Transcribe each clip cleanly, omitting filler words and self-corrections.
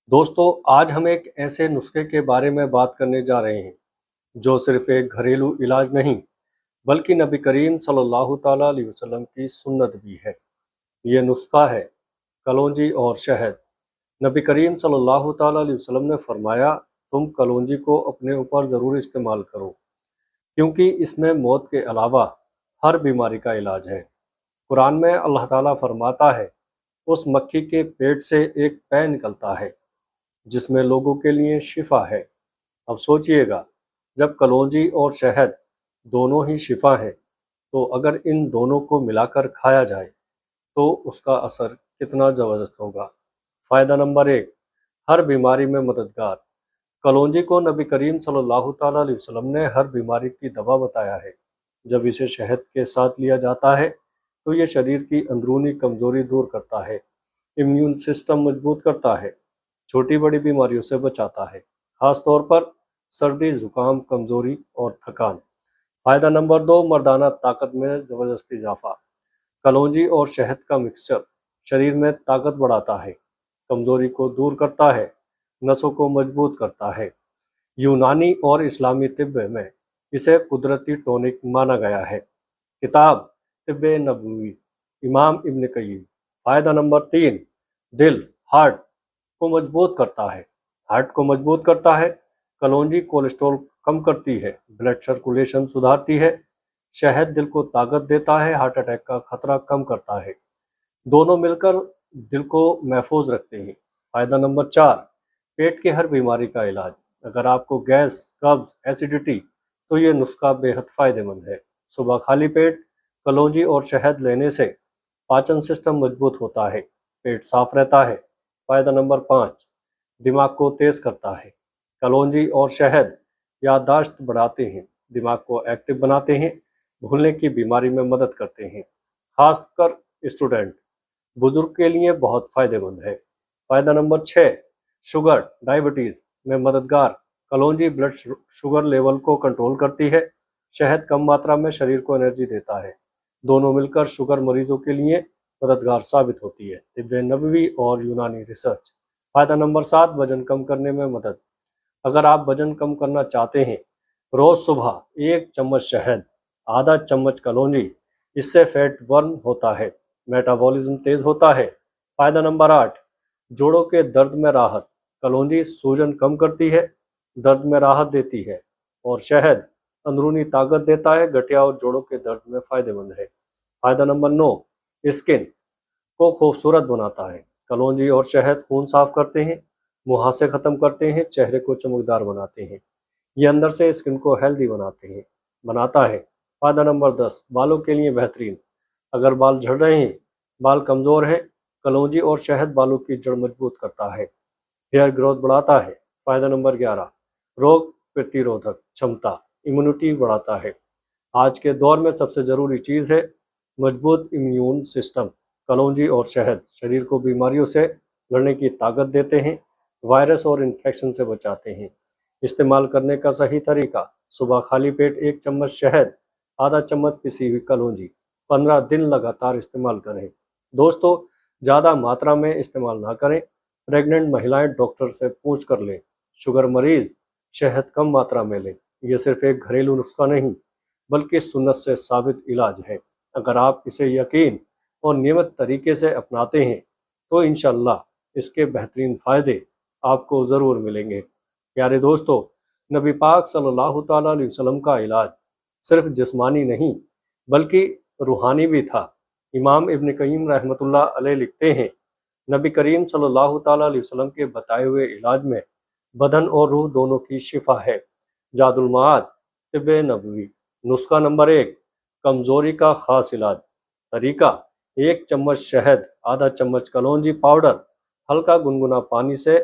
दोस्तों, आज हम एक ऐसे नुस्खे के बारे में बात करने जा रहे हैं जो सिर्फ एक घरेलू इलाज नहीं बल्कि नबी करीम सल्लल्लाहु ताला अलैहि वसल्लम की सुन्नत भी है। ये नुस्खा है कलौंजी और शहद। नबी करीम सल्लल्लाहु ताला अलैहि वसल्लम ने फरमाया, तुम कलौंजी को अपने ऊपर ज़रूर इस्तेमाल करो क्योंकि इसमें मौत के अलावा हर बीमारी का इलाज है। कुरान में अल्लाह ताला फरमाता है, उस मक्खी के पेट से एक पै निकलता है जिसमें लोगों के लिए शिफा है। अब सोचिएगा, जब कलौंजी और शहद दोनों ही शिफा हैं, तो अगर इन दोनों को मिलाकर खाया जाए तो उसका असर कितना ज़बरदस्त होगा। फ़ायदा नंबर 1, हर बीमारी में मददगार। कलौंजी को नबी करीम सल्लल्लाहु ताला अलैहि वसल्लम ने हर बीमारी की दवा बताया है। जब इसे शहद के साथ लिया जाता है तो ये शरीर की अंदरूनी कमज़ोरी दूर करता है, इम्यून सिस्टम मजबूत करता है, छोटी बड़ी बीमारियों से बचाता है, खास तौर पर सर्दी, जुकाम, कमजोरी और थकान। फायदा नंबर 2, मर्दाना ताकत में ज़बरदस्त इजाफा। कलौंजी और शहद का मिक्सचर शरीर में ताकत बढ़ाता है, कमजोरी को दूर करता है, नसों को मजबूत करता है। यूनानी और इस्लामी तिब्ब में इसे कुदरती टॉनिक माना गया है। किताब तिब्ब नबवी, इमाम इब्न कय्यिम। फायदा नंबर 3, दिल, हार्ट को मजबूत करता है। हार्ट को मजबूत करता है। कलौंजी कोलेस्ट्रॉल कम करती है, ब्लड सर्कुलेशन सुधारती है। शहद दिल को ताकत देता है, हार्ट अटैक का खतरा कम करता है। दोनों मिलकर दिल को महफूज रखते हैं। फायदा नंबर 4, पेट की हर बीमारी का इलाज। अगर आपको गैस, कब्ज, एसिडिटी, तो ये नुस्खा बेहद फ़ायदेमंद है। सुबह खाली पेट कलौंजी और शहद लेने से पाचन सिस्टम मजबूत होता है, पेट साफ रहता है। फ़ायदा नंबर 5, दिमाग को तेज़ करता है। कलौंजी और शहद याददाश्त बढ़ाते हैं, दिमाग को एक्टिव बनाते हैं, भूलने की बीमारी में मदद करते हैं, खासकर स्टूडेंट, बुजुर्ग के लिए बहुत फ़ायदेमंद है। फ़ायदा नंबर 6, शुगर, डायबिटीज़ में मददगार। कलौंजी ब्लड शुगर लेवल को कंट्रोल करती है, शहद कम मात्रा में शरीर को एनर्जी देता है। दोनों मिलकर शुगर मरीजों के लिए मददगार साबित होती है। तिब्ब नबवी और यूनानी रिसर्च। फ़ायदा नंबर 7, वजन कम करने में मदद। अगर आप वजन कम करना चाहते हैं, रोज़ सुबह 1 चम्मच शहद, आधा चम्मच कलौंजी, इससे फैट बर्न होता है, मेटाबॉलिज्म तेज़ होता है। फ़ायदा नंबर 8, जोड़ों के दर्द में राहत। कलौंजी सूजन कम करती है, दर्द में राहत देती है, और शहद अंदरूनी ताकत देता है, गठिया और जोड़ों के दर्द में फ़ायदेमंद है। फ़ायदा नंबर 9, स्किन को खूबसूरत बनाता है। कलौंजी और शहद खून साफ करते हैं, मुहासे ख़त्म करते हैं, चेहरे को चमकदार बनाते हैं। ये अंदर से स्किन को हेल्दी बनाता है। फ़ायदा नंबर 10, बालों के लिए बेहतरीन। अगर बाल झड़ रहे हैं, बाल कमज़ोर हैं, कलौंजी और शहद बालों की जड़ मजबूत करता है, हेयर ग्रोथ बढ़ाता है। फ़ायदा नंबर 11, रोग प्रतिरोधक क्षमता, इम्यूनिटी बढ़ाता है। आज के दौर में सबसे ज़रूरी चीज़ है मजबूत इम्यून सिस्टम। कलौंजी और शहद शरीर को बीमारियों से लड़ने की ताकत देते हैं, वायरस और इन्फेक्शन से बचाते हैं। इस्तेमाल करने का सही तरीका: सुबह खाली पेट 1 चम्मच शहद, आधा चम्मच पिसी हुई कलौंजी, 15 दिन लगातार इस्तेमाल करें। दोस्तों, ज़्यादा मात्रा में इस्तेमाल ना करें। प्रेग्नेंट महिलाएं डॉक्टर से पूछ कर लें। शुगर मरीज शहद कम मात्रा में लें। यह सिर्फ एक घरेलू नुस्खा नहीं बल्कि सुन्नत से साबित इलाज है। अगर आप इसे यकीन और नियमित तरीके से अपनाते हैं तो इंशाअल्लाह इसके बेहतरीन फ़ायदे आपको ज़रूर मिलेंगे। प्यारे दोस्तों, नबी पाक सल्लल्लाहु ताला अलैहि वसल्लम का इलाज सिर्फ जिस्मानी नहीं बल्कि रूहानी भी था। इमाम इब्न कय्यिम रहमतुल्लाह अलैह लिखते हैं, नबी करीम सल्लल्लाहु ताला अलैहि वसल्लम के बताए हुए इलाज में बदन और रूह दोनों की शिफा है। जादुल माद तिब्ब नबवी। नुस्खा नंबर 1, कमज़ोरी का ख़ास इलाज। तरीका: 1 चम्मच शहद, आधा चम्मच कलौंजी पाउडर, हल्का गुनगुना पानी से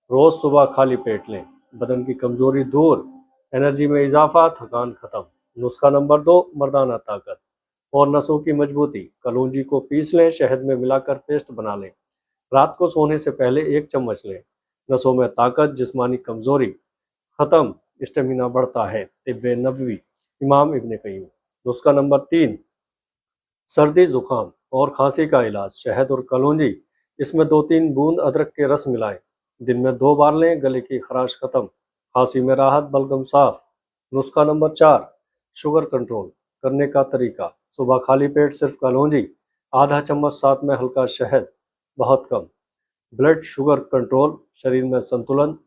रोज़ सुबह खाली पेट लें। बदन की कमज़ोरी दूर, एनर्जी में इजाफा, थकान ख़त्म। नुस्खा नंबर 2, मर्दाना ताकत और नसों की मजबूती। कलौंजी को पीस लें, शहद में मिलाकर पेस्ट बना लें, रात को सोने से पहले 1 चम्मच लें। नसों में ताकत, जिस्मानी कमज़ोरी ख़त्म, स्टेमिना बढ़ता है। तिब्ब नबवी, इमाम इब्न कय्यिम। नुस्खा नंबर 3, सर्दी, ज़ुकाम और खांसी का इलाज। शहद और कलौंजी, इसमें 2-3 बूंद अदरक के रस मिलाएं, दिन में 2 बार लें, गले की खराश ख़त्म, खांसी में राहत, बलगम साफ। नुस्खा नंबर 4, शुगर कंट्रोल करने का तरीका। सुबह खाली पेट सिर्फ कलौंजी, आधा चम्मच, साथ में हल्का शहद, बहुत कम। ब्लड शुगर कंट्रोल, शरीर में संतुलन।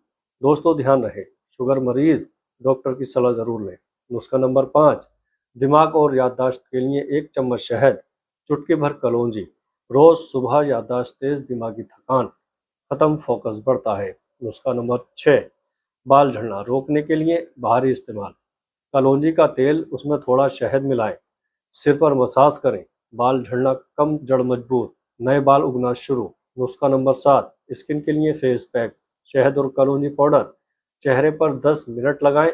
दोस्तों ध्यान रहे, शुगर मरीज डॉक्टर की सलाह ज़रूर लें। नुस्खा नंबर 5, दिमाग और याददाश्त के लिए 1 चम्मच शहद, चुटकी भर कलौंजी। रोज़ सुबह याददाश्त तेज, दिमागी थकान ख़त्म, फोकस बढ़ता है। नुस्खा नंबर 6, बाल झड़ना रोकने के लिए बाहरी इस्तेमाल। कलौंजी का तेल, उसमें थोड़ा शहद मिलाएं, सिर पर मसाज करें, बाल झड़ना कम, जड़ मजबूत, नए बाल उगना शुरू। नुस्खा नंबर 7, स्किन के लिए फेस पैक, शहद और कलौंजी पाउडर, चेहरे पर 10 मिनट लगाएं,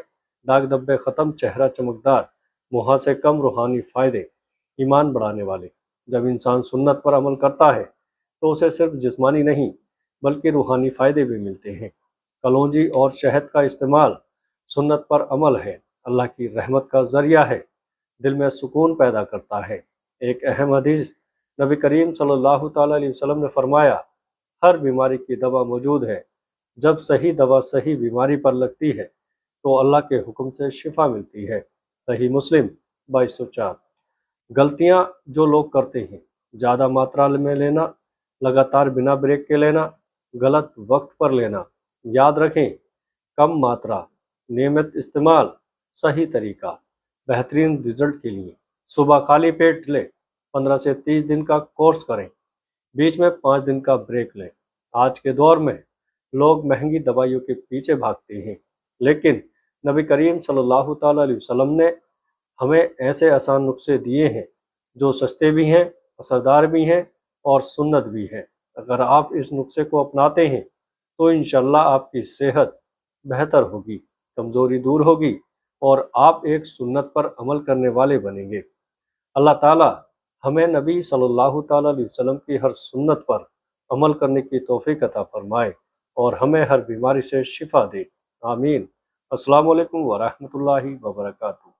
दाग धब्बे ख़त्म, चेहरा चमकदार, मुहासे कम, रूहानी फ़ायदे, ईमान बढ़ाने वाले। जब इंसान सुन्नत पर अमल करता है तो उसे सिर्फ जिस्मानी नहीं बल्कि रूहानी फ़ायदे भी मिलते हैं। कलौंजी और शहद का इस्तेमाल सुन्नत पर अमल है, अल्लाह की रहमत का ज़रिया है, दिल में सुकून पैदा करता है। एक अहम हदीस, नबी करीम सल्लल्लाहु ताला अलैहि वसल्लम ने फरमाया, हर बीमारी की दवा मौजूद है। जब सही दवा सही बीमारी पर लगती है तो अल्लाह के हुक्म से शिफा मिलती है। सही मुस्लिम 2204। गलतियां जो लोग करते हैं, ज़्यादा मात्रा में लेना, लगातार बिना ब्रेक के लेना, गलत वक्त पर लेना। याद रखें, कम मात्रा, नियमित इस्तेमाल, सही तरीका, बेहतरीन रिजल्ट के लिए। सुबह खाली पेट लें, 15 से 30 दिन का कोर्स करें, बीच में 5 दिन का ब्रेक लें। आज के दौर में लोग महंगी दवाइयों के पीछे भागते हैं, लेकिन नबी करीम सल्लल्लाहु ताला अलैहि वसल्लम ने हमें ऐसे आसान नुस्खे दिए हैं जो सस्ते भी हैं, असरदार भी हैं और सुन्नत भी है। अगर आप इस नुस्खे को अपनाते हैं तो इंशाल्लाह आपकी सेहत बेहतर होगी, कमज़ोरी दूर होगी और आप एक सुन्नत पर अमल करने वाले बनेंगे। अल्लाह ताला हमें नबी सल्लल्लाहु ताला अलैहि वसल्लम की हर सुन्नत पर अमल करने की तौफीक अता फरमाए और हमें हर बीमारी से शिफा दे। आमीन। अस्सलामु अलैकुम व रहमतुल्लाहि व बरकातुहू।